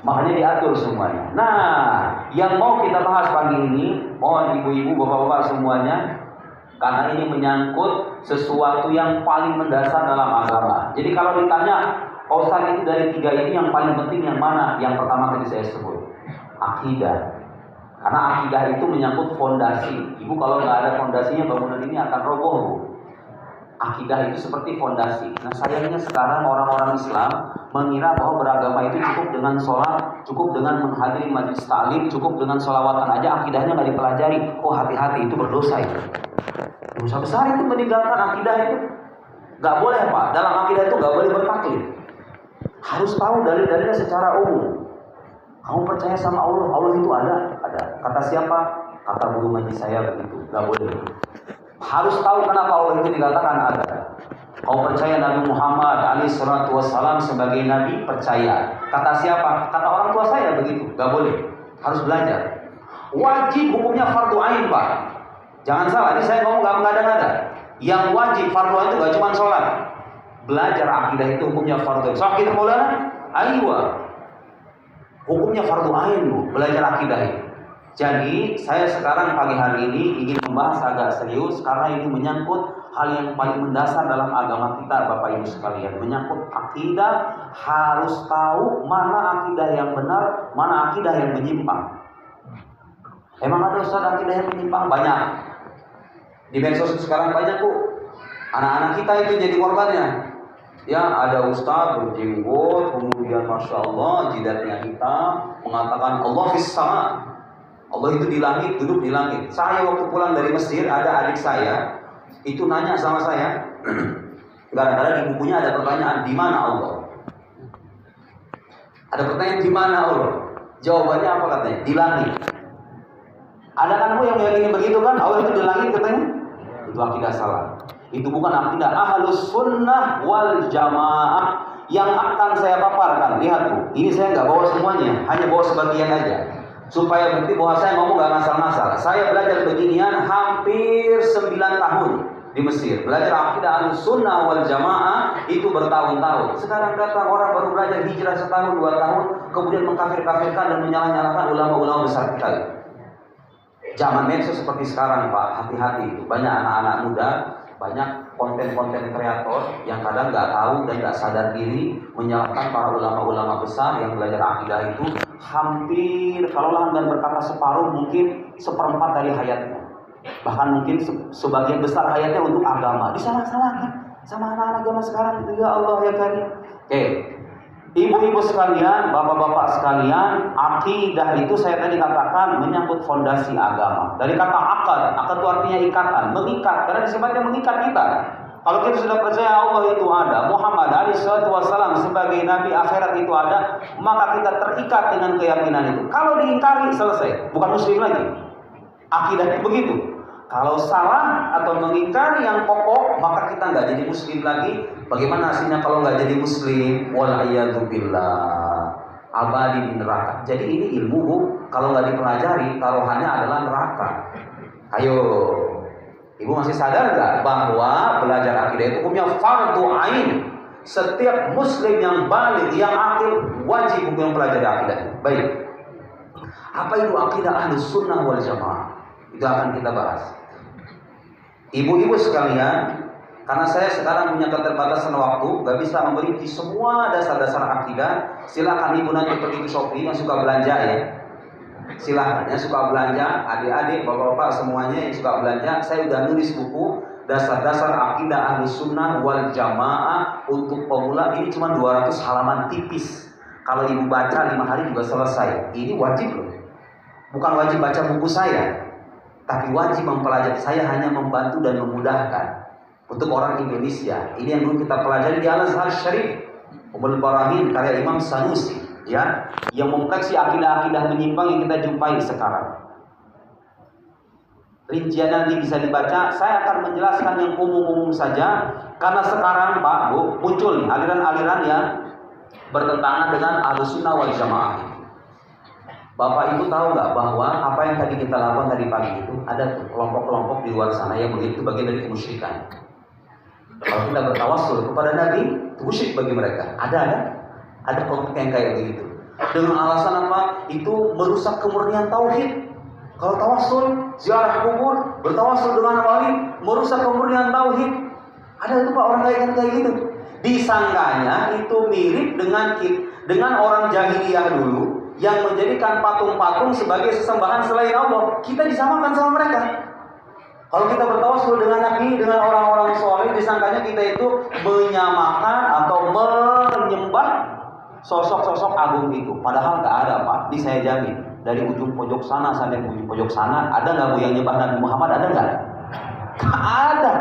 Makanya diatur semuanya. Nah, yang mau kita bahas pagi ini, mohon ibu-ibu, bapak-bapak semuanya, karena ini menyangkut sesuatu yang paling mendasar dalam agama. Jadi kalau ditanya, Ustaz itu dari tiga ini yang paling penting yang mana? Yang pertama tadi saya sebut, akidah. Karena akidah itu menyangkut fondasi. Ibu kalau nggak ada fondasinya, bangunan ini akan roboh, Bu. Akidah itu seperti fondasi. Nah sayangnya sekarang orang-orang Islam mengira bahwa beragama itu cukup dengan sholat, cukup dengan menghadiri majelis taklim, cukup dengan sholawatan aja, akidahnya nggak dipelajari. Oh hati-hati, itu berdosa itu. Dosa besar itu meninggalkan akidah itu. Nggak boleh Pak, dalam akidah itu nggak boleh bertaklid. Harus tahu dalil-dalilnya secara umum. Kamu percaya sama Allah, Allah itu ada. Kata siapa? Kata guru ngaji saya begitu. Nggak boleh. Harus tahu kenapa Allah itu dikatakan ada. Kau percaya Nabi Muhammad alaihi salatu wassalam sebagai Nabi? Percaya. Kata siapa? Kata orang tua saya begitu. Gak boleh. Harus belajar. Wajib hukumnya fardu ain Pak. Jangan salah, ini saya ngomong gak mengada-ngada. Yang wajib fardu ain itu gak cuma sholat. Belajar akidah itu hukumnya fardu ain. Soal kita Maulana? Aywa. Hukumnya fardu ain Bu. Belajar akidah itu. Jadi saya sekarang pagi hari ini ingin membahas agak serius karena ini menyangkut hal yang paling mendasar dalam agama kita Bapak Ibu sekalian. Menyangkut akidah, harus tahu mana akidah yang benar, mana akidah yang menyimpang. Emang ada Ustaz akidah yang menyimpang? Banyak. Di medsos sekarang banyak Bu. Anak-anak kita itu jadi korbannya. Ya ada Ustaz berjenggot, kemudian Masya Allah jidatnya hitam, mengatakan Allah fis sama. Allah itu di langit, duduk di langit. Saya waktu pulang dari Mesir, ada adik saya itu nanya sama saya, gara-gara di bukunya ada pertanyaan, di mana Allah? Ada pertanyaan di mana Allah? Jawabannya apa katanya? Di langit. Ada kan Bu yang meyakini begitu kan? Allah itu di langit katanya? Itu akidah salah. Itu bukan akidah Ahlus Sunnah wal Jamaah yang akan saya paparkan. Lihat Bu, ini saya nggak bawa semuanya, hanya bawa sebagian aja. Supaya bukti bahwa saya ngomong gak ngasal-ngasal. Saya belajar beginian hampir 9 tahun di Mesir. Belajar akidah Ahlussunnah wal Jamaah itu bertahun-tahun. Sekarang datang orang baru belajar hijrah setahun 2 tahun, kemudian mengkafir-kafirkan dan menyalah-nyalahkan ulama-ulama besar kita. Zaman medsos seperti sekarang Pak, hati-hati itu. Banyak anak-anak muda, banyak konten-konten kreator yang kadang nggak tahu dan nggak sadar diri menyalahkan para ulama-ulama besar yang belajar akidah itu hampir kalau dan berkata separuh mungkin 1/4 dari hayatnya, bahkan mungkin sebagian besar hayatnya untuk agama disalah-salahkan sama anak-anak zaman sekarang itu. Ya Allah ya Karim. Oke, ibu-ibu sekalian, bapak-bapak sekalian, akidah itu saya tadi katakan menyangkut fondasi agama. Dari kata akad itu artinya ikatan, mengikat, karena disebutnya mengikat kita. Kalau kita sudah percaya Allah itu ada, Muhammad alaihi salatu wassalam sebagai nabi akhirat itu ada, maka kita terikat dengan keyakinan itu. Kalau diingkari selesai, bukan muslim lagi. Akidah itu begitu. Kalau salah atau mengingkari yang pokok, maka kita nggak jadi muslim lagi. Bagaimana hasilnya kalau nggak jadi muslim? Wal'iyadzubillah, abadi di neraka. Jadi ini ilmu Bu, kalau nggak dipelajari, taruhannya adalah neraka. Ayo, Ibu masih sadar nggak bahwa belajar akidah itu hukumnya fardu ain? Setiap muslim yang baligh, yang akil, wajib hukum mempelajari akidah. Baik, apa itu akidah Ahlus Sunnah wal Jamaah? Itu akan kita bahas. Ibu-ibu sekalian, karena saya sekarang punya keterbatasan waktu, gak bisa memberi semua dasar-dasar akidah. Silakan ibu nanti pergi ke Shopee yang suka belanja ya. Silakan yang suka belanja, adik-adik, bapak-bapak semuanya yang suka belanja. Saya udah nulis buku dasar-dasar akidah Ahlus Sunnah wal Jamaah untuk pemula. Ini cuma 200 halaman tipis. Kalau ibu baca 5 hari juga selesai. Ini wajib loh. Bukan wajib baca buku saya, tapi wajib mempelajari. Saya hanya membantu dan memudahkan untuk orang Indonesia. Ini yang dulu kita pelajari di Al-Azhar Syarif, Ummul Barahin karya Imam Sanusi, ya, yang mengkaji akidah-akidah menyimpang yang kita jumpai sekarang. Rincian nanti bisa dibaca. Saya akan menjelaskan yang umum-umum saja, karena sekarang Pak Bu muncul nih aliran-aliran yang bertentangan dengan Ahlussunnah wal Jamaah. Bapak Ibu tahu nggak bahwa apa yang tadi kita lakukan tadi pagi itu ada kelompok-kelompok di luar sana yang begitu bagian dari kemusyrikan. Kalau kita bertawassul kepada Nabi, itu musyrik bagi mereka. Ada kelompok yang kayak begitu. Dengan alasan apa? Itu merusak kemurnian tauhid. Kalau tawassul, ziarah kubur, bertawassul dengan wali, merusak kemurnian tauhid. Ada itu Pak orang kayak gitu. Disangkanya itu mirip dengan orang jahiliyah dulu yang menjadikan patung-patung sebagai sesembahan selain Allah. Kita disamakan sama mereka. Kalau kita bertawassul dengan Nabi, dengan orang-orang soleh, disangkanya kita itu menyamakan atau menyembah sosok-sosok agung itu. Padahal tak ada Pak. Ini saya jamin. Dari ujung pojok sana sampai ujung pojok sana, ada nggak Bu yang nyembah Nabi Muhammad? Ada nggak? Nggak ada.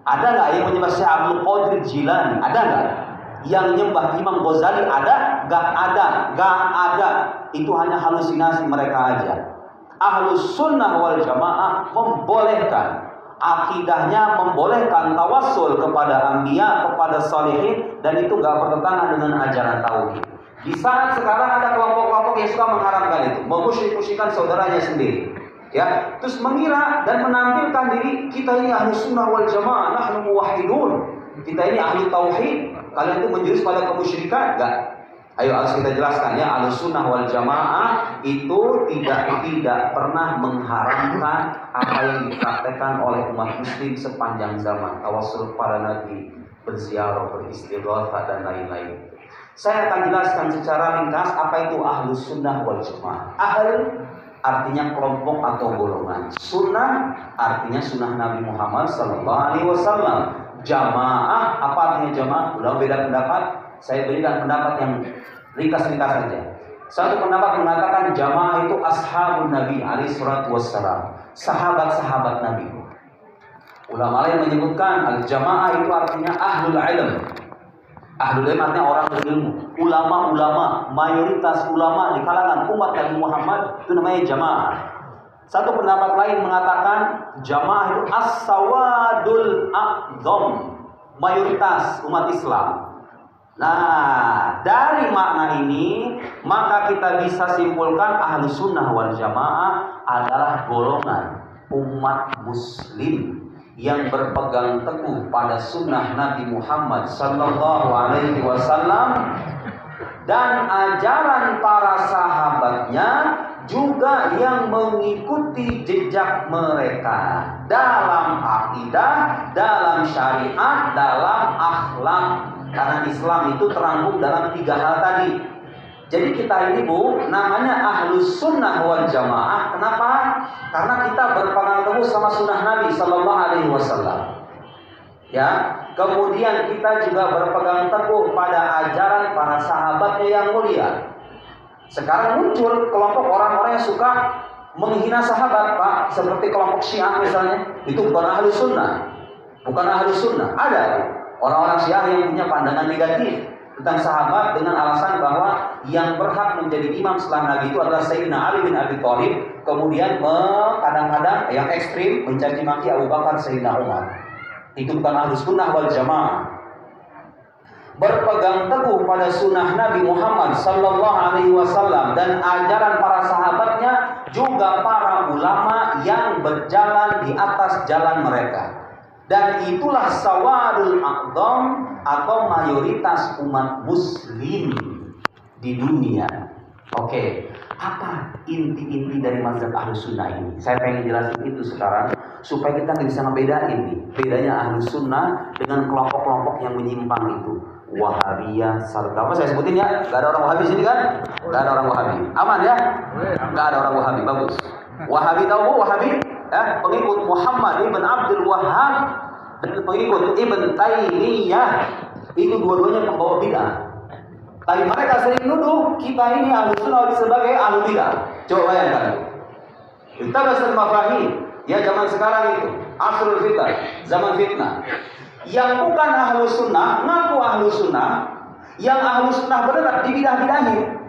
Ada nggak yang menyembah Syekh Abdul Qadir Jilani? Ada nggak? Yang nyembah Imam Ghazali ada? Nggak ada. Nggak ada. Itu hanya halusinasi mereka aja. Ahlus sunnah wal jamaah membolehkan, akidahnya membolehkan tawassul kepada anbiya, kepada salihin, dan itu nggak bertentangan dengan ajaran tauhid. Di saat sekarang ada kelompok-kelompok yang suka mengharamkan itu, memusyrik-musyrikan saudaranya sendiri, ya, terus mengira dan menampilkan diri kita ini ahlus sunnah wal jamaah, nahnu muwahhidun, kita ini ahli tauhid, kalian itu menjurus pada kemusyrikan, enggak? Ayo harus kita jelaskan ya, ahlus sunnah wal jamaah itu tidak pernah mengharamkan apa yang dipraktekkan oleh umat muslim sepanjang zaman, tawassul kepada Nabi, berziarah, beristighatsah dan lain-lain. Saya akan jelaskan secara ringkas apa itu ahlus sunnah wal jamaah. Ahl artinya kelompok atau golongan. Sunnah artinya sunnah Nabi Muhammad SAW. Jamaah, apa artinya jamaah? Udah beda pendapat. Saya berikan pendapat yang ringkas-ringkas saja. Satu pendapat mengatakan jamaah itu ashabun Nabi alaihi salatu wassalam, sahabat-sahabat Nabi. Ulama lain menyebutkan al-jamaah itu artinya ahlul ilm. Ahlul ilm artinya orang berilmu. Ulama-ulama, mayoritas ulama di kalangan umat Nabi Muhammad itu namanya jamaah. Satu pendapat lain mengatakan jamaah itu as-sawadul a'dzam, mayoritas umat Islam. Nah, dari makna ini maka kita bisa simpulkan ahlus sunnah wal jamaah adalah golongan umat muslim yang berpegang teguh pada sunnah Nabi Muhammad sallallahu alaihi wasallam dan ajaran para sahabatnya, juga yang mengikuti jejak mereka dalam akidah, dalam syariat, dalam akhlak. Karena Islam itu terangkum dalam 3 hal tadi. Jadi kita ini Bu, namanya ahlus sunnah wal jamaah. Kenapa? Karena kita berpegang teguh sama sunnah Nabi sallallahu alaihi wasallam. Ya, kemudian kita juga berpegang teguh pada ajaran para sahabatnya yang mulia. Sekarang muncul kelompok orang-orang yang suka menghina sahabat, Pak, seperti kelompok Syiah misalnya. Itu bukan ahlus sunnah. Bukan ahlus sunnah. Ada orang-orang Syiah yang punya pandangan negatif tentang sahabat dengan alasan bahwa yang berhak menjadi imam setelah Nabi itu adalah Sayyidina Ali bin Abi Thalib. Kemudian kadang-kadang yang ekstrim mencaci maki Abu Bakar, Sayyidina Umar. Itu bukan ahlus sunnah wal jamaah. Berpegang teguh pada sunnah Nabi Muhammad sallallahu alaihi wasallam dan ajaran para sahabatnya, juga para ulama yang berjalan di atas jalan mereka. Dan itulah sawadul a'dzam atau mayoritas umat muslim di dunia. Oke, apa inti-inti dari mazhab ahlus sunnah ini? Saya pengen jelasin itu sekarang supaya kita bisa ngebedain nih bedanya ahlus sunnah dengan kelompok-kelompok yang menyimpang itu. Wahabiyah, Salaf. Apa saya sebutin ya? Gak ada orang Wahabi sini kan? Gak ada orang Wahabi. Aman ya? Gak ada orang Wahabi. Bagus. Wahabi tahu Wahabi? Pengikut Muhammad ibn Abdul Wahhab dan pengikut Ibn Taymiyah. Itu dua-duanya pembawa bid'ah. Tapi mereka sering nuduh kita ini ahlus sunnah sebagai ahlu bid'ah. Coba bayangkan. Kita bahasa mafahim. Ya zaman sekarang itu asrul fitnah, zaman fitnah. Yang bukan ahlus sunnah ngaku ahlus sunnah, yang ahlus sunnah benar dibidah-bidahin.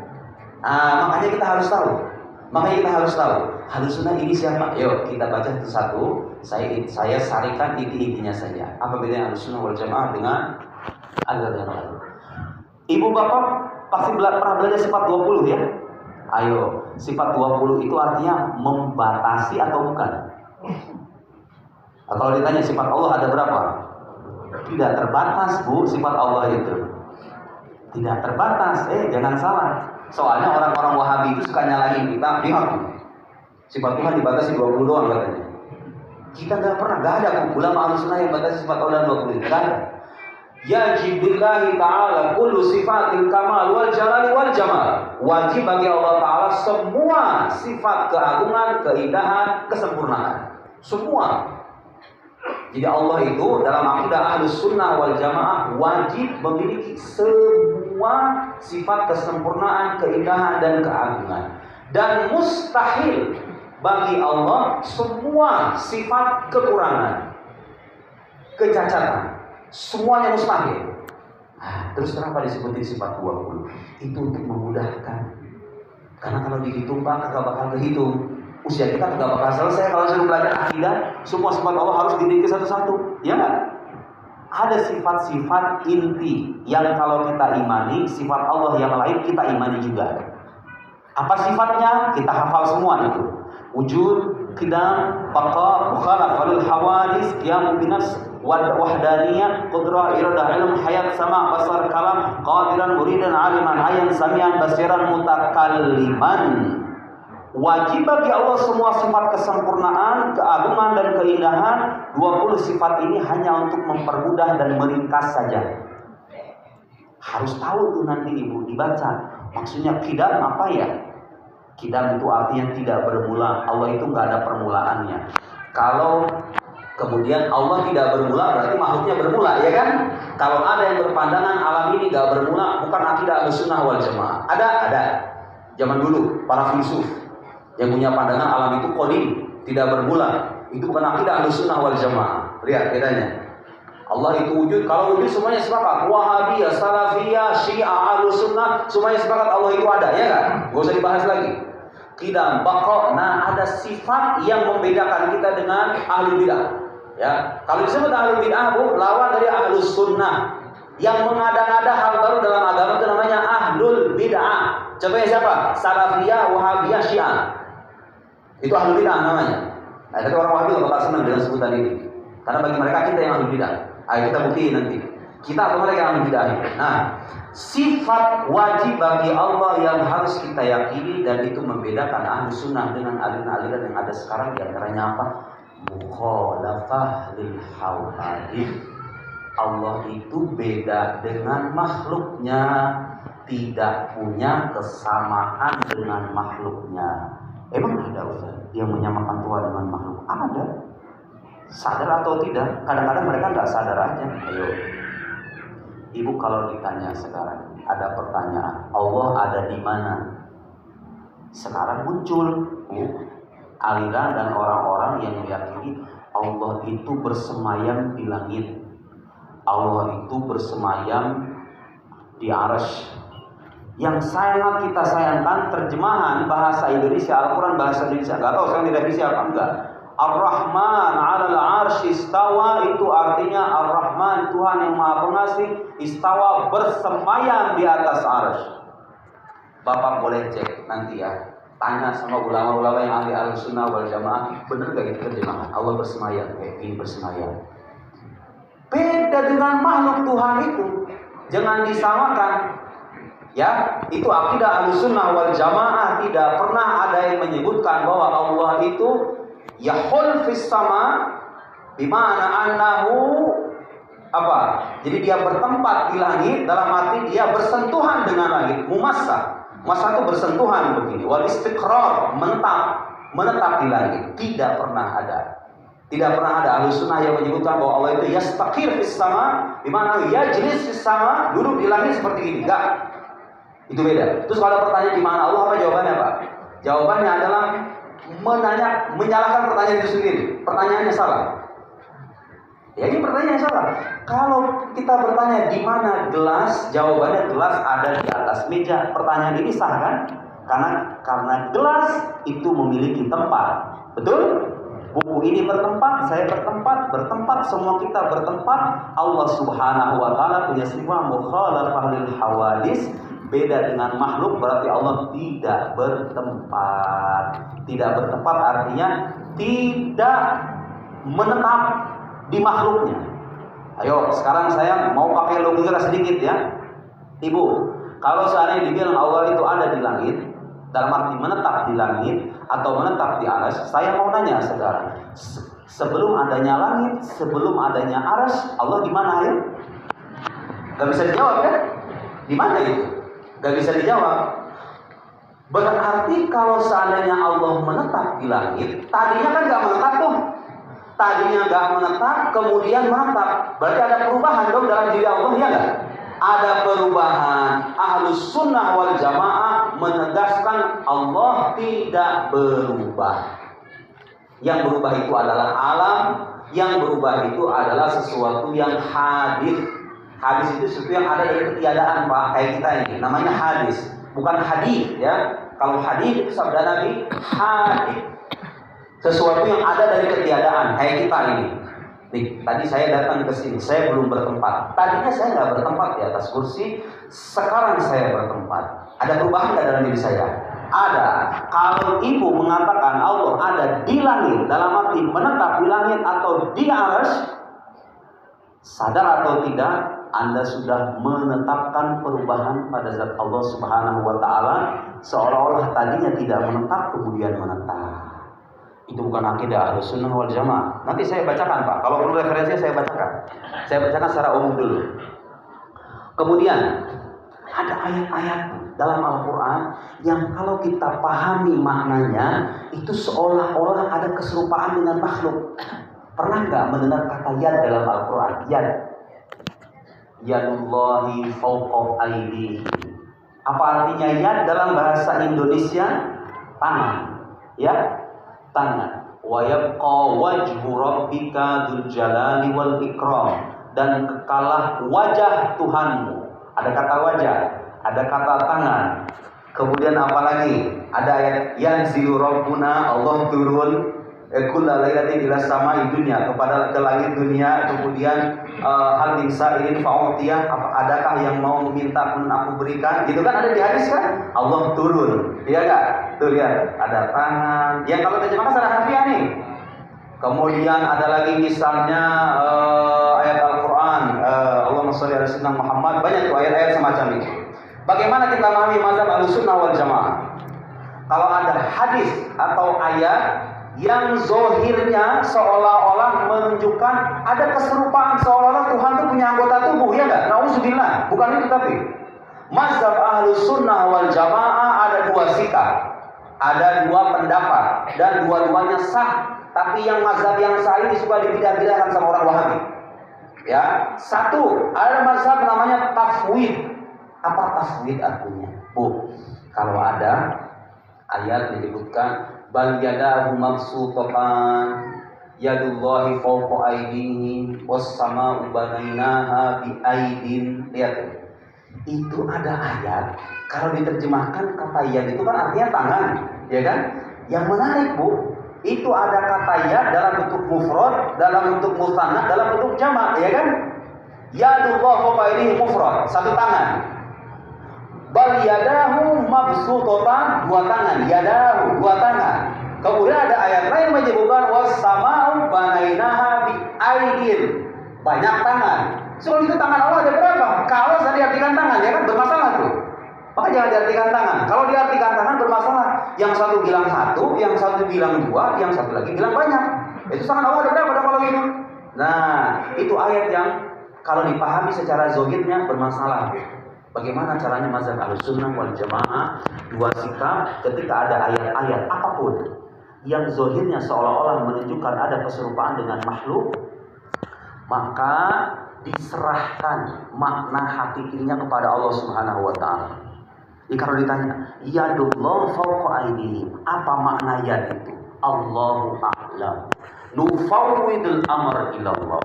Makanya kita harus tahu. Ahlus sunnah ini siapa? Yuk kita baca satu-satu. Saya sarikan inti-intinya saja. Apa bedanya ahlus sunnah wal jamaah dengan aliran lain? Ibu bapak pasti pernah belajar sifat 20 ya? Ayo, sifat 20 itu artinya membatasi atau bukan? Kalau ditanya sifat Allah ada berapa? Tidak terbatas Bu, sifat Allah itu. Tidak terbatas. Jangan salah. Soalnya orang-orang Wahabi itu suka nyalahin kita. Lihat, sifat Tuhan dibatasi 20 doang katanya. Kita nggak ada ulama Ahlussunnah yang batasi sifat Allah 20. Nggak ada. Yajib billahi ta'ala kullu sifatil kamal wal jalali wal jamal. Wajib bagi Allah Ta'ala semua sifat keagungan, keindahan, kesempurnaan. Semua. Jadi Allah itu dalam akidah Ahlussunnah wal Jamaah wajib memiliki semua sifat kesempurnaan, keindahan, dan keagungan. Dan mustahil bagi Allah semua sifat kekurangan, kecacatan. Semuanya mustahil. Terus kenapa disebutin sifat 20? Itu untuk memudahkan. Karena kalau dihitung Pak, kagak bakal kehitung. Usia kita kagak bakal selesai kalau sudah belajar akidah. Semua sifat Allah harus dirinci satu-satu. Ya nggak? Ada sifat-sifat inti yang kalau kita imani, sifat Allah yang lain kita imani juga. Apa sifatnya? Kita hafal semua itu. Wujud, qidam, baqa, mukhalafah lil hawadis, qiyamu binafs, wahdaniyah, qudrah, iradah, ilm, hayat, sama, basar, kalam, qadiran, muridan, aliman, ayan, samian, basiran, mutakalliman. Wajib bagi Allah semua sifat kesempurnaan, keagungan, dan keindahan. 20 sifat ini hanya untuk mempermudah dan meringkas saja. Harus tahu tuh nanti ibu dibaca. Maksudnya qidam apa ya? Qidam itu artinya tidak bermula. Allah itu nggak ada permulaannya. Kalau kemudian Allah tidak bermula, berarti makhluknya bermula, ya kan? Kalau ada yang berpandangan alam ini nggak bermula, bukan akidah Ahlussunnah wal Jamaah. Ada. Zaman dulu para filsuf yang punya pandangan alam itu qadim, tidak bermula. Itu bukan akidah Ahlussunnah wal Jamaah. Lihat bedanya. Allah itu wujud. Kalau wujud semuanya sepakat. Wahabiyah, Salafiyah, Syiah, Ahlussunnah semuanya sepakat Allah itu ada, ya kan? Gak usah dibahas lagi. Qidam, baqa. Nah, ada sifat yang membedakan kita dengan ahli bidah. Ya, kalau disebut ahli bidah, lawan dari Ahlussunnah. Yang mengada-ngada hal baru dalam agama itu namanya ahlul bid'ah. Contohnya siapa? Salafiyah, Wahabiyah, Syiah. Itu ahlul bid'ah namanya. Nah, tapi orang Wahabi nggak bakal senang dengan sebutan ini. Karena bagi mereka kita yang ahlul bid'ah. Ayo kita buktiin nanti. Kita atau mereka yang ahlul bid'ah. Nah, sifat wajib bagi Allah yang harus kita yakini dan itu membedakan Ahlussunnah dengan aliran-aliran yang ada sekarang, di antaranya apa? Mukhalafah lil hawadits. Allah itu beda dengan makhluknya, tidak punya kesamaan dengan makhluknya. Emang ada Ustaz yang menyamakan Tuhan dengan makhluk? Ada. Sadar atau tidak? Kadang-kadang mereka nggak sadar aja. Ayo, ibu kalau ditanya sekarang, ada pertanyaan, Allah ada di mana? Sekarang muncul aliran dan orang-orang yang meyakini Allah itu bersemayam di langit. Allah itu bersemayam di arsy. Yang sangat kita sayangkan terjemahan bahasa Indonesia, Al-Quran bahasa Indonesia, gak tahu sekarang direvisi apa enggak. Ar-Rahman 'alal 'arsy istawa, itu artinya Ar-Rahman, Tuhan yang Maha Pengasih, istawa, bersemayam di atas arsy. Bapak boleh cek nanti ya, tanya sama ulama-ulama yang ahli Ahlussunnah wal Jamaah, benar gak itu terjemahan Allah bersemayam? Ini bersemayam. Beda dengan makhluk Tuhan itu, jangan disamakan. Ya, itu akidah Ahlussunnah wal Jamaah. Tidak pernah ada yang menyebutkan bahwa Allah itu yahul fis sama, bimana annahu apa? Jadi dia bertempat di langit, dalam arti dia bersentuhan dengan langit. Mumassa itu bersentuhan begini. Wal istiqrar, menetap di langit. Tidak pernah ada. Tidak pernah ada Ahlussunnah yang menyebutkan bahwa Allah itu yastaqir fis sama, bimana yajlis fis sama, duduk di langit seperti ini. Enggak. Itu beda. Terus kalau pertanyaan di mana Allah, apa jawabannya, Pak? Jawabannya adalah menyalahkan pertanyaan itu sendiri. Pertanyaannya salah. Ya, ini pertanyaan salah. Kalau kita bertanya di mana gelas, jawabannya gelas ada di atas meja. Pertanyaan ini sah kan? Karena gelas itu memiliki tempat. Betul? Buku ini bertempat, saya bertempat, semua kita bertempat. Allah Subhanahu wa taala punya sifat mukhalafah lil hawadits. Beda dengan makhluk, berarti Allah tidak bertempat. Tidak bertempat artinya tidak menetap di makhluknya. Ayo, sekarang saya mau pakai logika sedikit ya. Ibu, kalau seandainya dibilang Allah itu ada di langit, dalam arti menetap di langit atau menetap di arsy, saya mau nanya sekarang, sebelum adanya langit, sebelum adanya arsy, Allah di mana ya? Gak bisa dijawab kan? Di mana itu? Gak bisa dijawab. Berarti kalau seandainya Allah menetap di langit, tadinya kan gak menetap tuh. Tadinya gak menetap, kemudian menetap. Berarti ada perubahan dong dalam diri Allah, ya gak? Ada perubahan. Ahlus sunnah wal jamaah menegaskan Allah tidak berubah. Yang berubah itu adalah alam, yang berubah itu adalah sesuatu yang hadis. Hadis itu sesuatu yang ada dari ketiadaan, Pak. Kayak kita ini, namanya hadis, bukan hadis, ya. Kalau hadis itu sabda Nabi, hadis, sesuatu yang ada dari ketiadaan, kayak kita ini. Nih, tadi saya datang ke sini, saya belum bertempat. Tadinya saya nggak bertempat di atas kursi, sekarang saya bertempat. Ada perubahan nggak dalam diri saya? Ada. Kalau ibu mengatakan Allah ada di langit, dalam arti menetap di langit atau di arsy, sadar atau tidak, Anda sudah menetapkan perubahan pada zat Allah Subhanahu wa Ta'ala, seolah-olah tadinya tidak menetap kemudian menetap. Itu bukan akidah Ahlus Sunnah wal Jamaah. Nanti saya bacakan, Pak. Kalau perlu referensi saya bacakan. Saya bacakan secara umum dulu. Kemudian ada ayat-ayat dalam Al-Quran yang kalau kita pahami maknanya itu seolah-olah ada keserupaan dengan makhluk. Pernah nggak mendengar kata yad dalam Al-Quran? Yad. Yadullahi fawqa aydihim. Apa artinya yad dalam bahasa Indonesia? Tangan. Ya, tangan. Wa yabqa wajhu rabbika dzul jalali wal ikram. Dan kekalah wajah Tuhanmu. Ada kata wajah, ada kata tangan. Kemudian apa lagi? Ada ayat yanzilu rabbuna, Allah turun kulla lailatin ila sama'i dunya, kepada ke langit dunia. Kemudian hal min sa'ilin fa'utiyah, adakah yang mau meminta pun aku berikan. Gitu kan ada di hadis kan? Allah turun. Iya enggak? Tuh lihat, ada tangan. Yang kalau terjemahkan secara harfiah nih. Kemudian ada lagi misalnya ayat Al-Quran, Allahumma sholli ala sayyidina Muhammad. Banyak tuh ayat-ayat semacam itu. Bagaimana kita memahami mazhab Ahlussunnah wal Jamaah? Kalau ada hadis atau ayat yang zohirnya seolah-olah menunjukkan ada keserupaan, seolah-olah Tuhan itu punya anggota tubuh, ya enggak? Nauzubillah, bukan itu. Tapi mazhab Ahlussunnah wal Jamaah ada dua sikap, ada dua pendapat, dan dua-duanya sah. Tapi yang mazhab yang sah ini suka dibidah-bidahkan sama orang Wahabi. Ya, satu, ada mazhab namanya tafwid. Apa tafwid artinya? Bu, kalau ada ayat menyebutkan bal yadahu mabsutatan yadullahi fawqa aydihim was sama'u banainaha bi aydin. Lihat, itu ada ayat, kalau diterjemahkan kata yad itu kan artinya tangan, ya kan? Yang menarik, Bu, itu ada kata yad dalam bentuk mufrad, dalam bentuk musanna, dalam bentuk jamak, ya kan? Yadullah fawqa aydihim mufrad, satu tangan. Bal yadahu mabsutatan, dua tangan. Yadahu, dua tangan. Kemudian ada ayat lain menyebutkan was-sama'u banainaha bi aydin, banyak tangan. So itu tangan Allah ada berapa? Kalau saya diartikan tangan, ya kan bermasalah tuh. Maka jangan diartikan tangan. Kalau diartikan tangan bermasalah. Yang satu bilang satu, yang satu bilang dua, yang satu lagi bilang banyak. Itu tangan Allah ada berapa dong kalau gitu? Nah, itu ayat yang kalau dipahami secara zahirnya bermasalah. Bagaimana caranya mazhab Ahlussunnah wal Jamaah dua sikap ketika ada ayat-ayat apapun yang zahirnya seolah-olah menunjukkan ada keserupaan dengan makhluk, maka diserahkan makna hakikinya kepada Allah Subhanahu wa Ta'ala. Jadi kalau ditanya yadullah fawqa aydihim, apa makna yad itu? Allahu a'lam. Nufawwidul amr ilallah.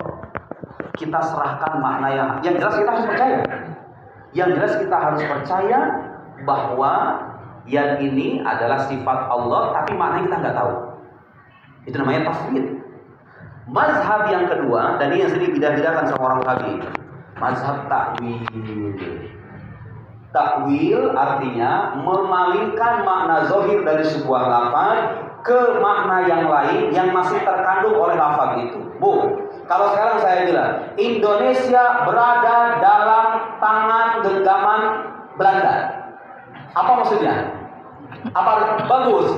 Kita serahkan makna yang jelas kita harus percaya. Yang jelas kita harus percaya bahwa yang ini adalah sifat Allah, tapi maknanya kita nggak tahu. Itu namanya tafwid. Mazhab yang kedua, dan ini yang sering bidah-bidahkan sama orang Wahabi, mazhab takwil. Takwil artinya memalingkan makna zahir dari sebuah lafaz ke makna yang lain yang masih terkandung oleh lafaz itu. Bu, Kalau sekarang saya bilang Indonesia berada dalam tangan genggaman Belanda, apa maksudnya? Apa bagus?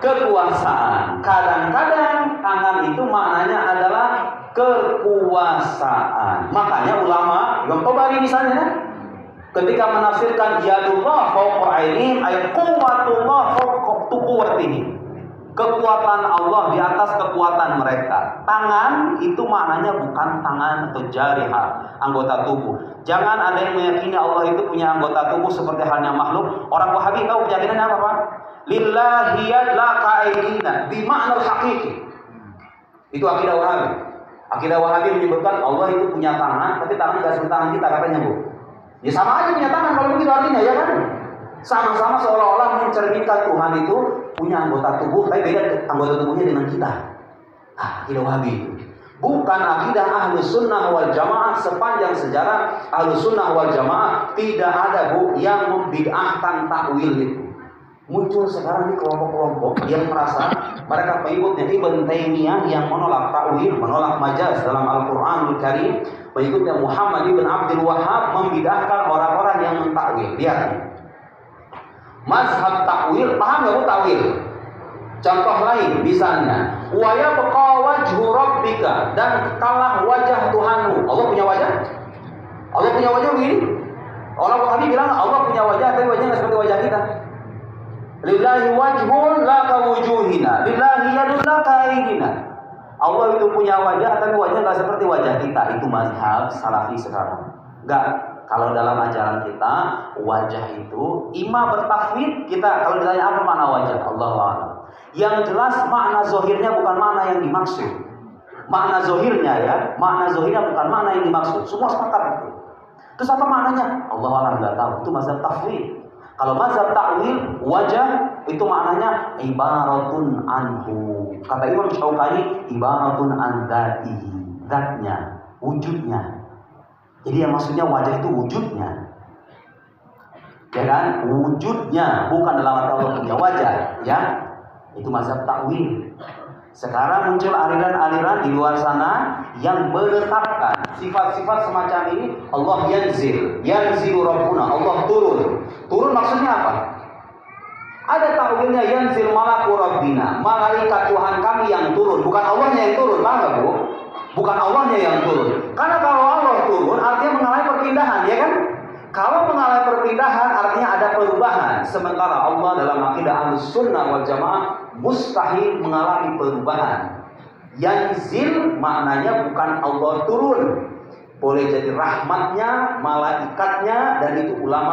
Kekuasaan. Kadang-kadang tangan itu maknanya adalah kekuasaan. Makanya ulama Imam Tabari misalnya ketika menafsirkan yadullah fawqa ainihim ayat quwwatullah fawqa quwwatihim. Kekuatan Allah di atas kekuatan mereka. Tangan itu maknanya bukan tangan atau jariha, anggota tubuh. Jangan ada yang meyakini Allah itu punya anggota tubuh seperti halnya makhluk. Orang Wahabi tahu keyakinannya apa, Pak? Lillahi yad la ka'aidina bi ma'nal haqiqi. Itu akidah Wahabi. Akidah Wahabi menyebutkan Allah itu punya tangan, tapi tangan tidak seperti tangan kita katanya, Bu. Ya sama aja punya tangan kalau begitu artinya, ya kan? Sama-sama seolah-olah mencerminkan Tuhan itu punya anggota tubuh, tapi beda anggota tubuhnya dengan kita. Akidah Wahabi itu. Bukan akidah Ahlus Sunnah wal Jamaah. Sepanjang sejarah Ahlus Sunnah wal Jamaah tidak ada, Bu, yang membid'ahkan takwil itu. Muncul sekarang di kelompok-kelompok yang merasa mereka pengikutnya Ibn Taimiyah yang menolak takwil, menolak majaz dalam Al-Qur'anul Karim. Pengikutnya Muhammad ibn Abdul Wahhab membid'ahkan orang-orang yang mentakwil. Lihat nih. Mazhab takwil, paham nggak Bu takwil? Contoh lain misalnya, wa yabqa wajhu rabbika, dan kalah wajah Tuhanmu. Allah punya wajah? Allah punya wajah begini? Orang Wahabi bilang Allah punya wajah, tapi wajahnya seperti wajah kita. Lillahi wajhun la kawujuhina, lillahi yadun la kaidina. Allah itu punya wajah, tapi wajah nggak seperti wajah kita. Itu mazhab salafi sekarang. Enggak. Kalau dalam ajaran kita, wajah itu imam bertafwid. Kita kalau ditanya apa makna wajah, Allahu a'lam. Yang jelas makna zohirnya bukan makna yang dimaksud. Makna zohirnya ya, makna zohirnya bukan makna yang dimaksud. Semua sepakat itu. Terus apa maknanya? Allahu a'lam, nggak tahu. Itu mazhab tafwid. Kalau mazhab ta'wil, wajah itu maknanya ibaratun anhu. Kata Imam Syaukani, ibaratun an dzatihi, zatnya, wujudnya. Jadi yang maksudnya wajah itu wujudnya, ya kan? Wujudnya, bukan dalam arti Allah punya wajah, ya. Itu mazhab takwil. Sekarang muncul aliran-aliran di luar sana yang menetapkan sifat-sifat semacam ini. Allah yanzilu rabbuna, Allah turun. Turun maksudnya apa? Ada takwilnya yanzil malaku rabbina, malaikat Tuhan kami yang turun, bukan Allahnya yang turun, paham nggak, Bu? Bukan Allahnya yang turun. Karena kalau Allah turun artinya mengalami perpindahan, ya kan? Kalau mengalami perpindahan artinya ada perubahan. Sementara Allah dalam akidah Ahlus Sunnah wal Jamaah mustahil mengalami perubahan. Yanzil maknanya bukan Allah turun. Boleh jadi rahmatnya, malaikatnya, dan itu ulama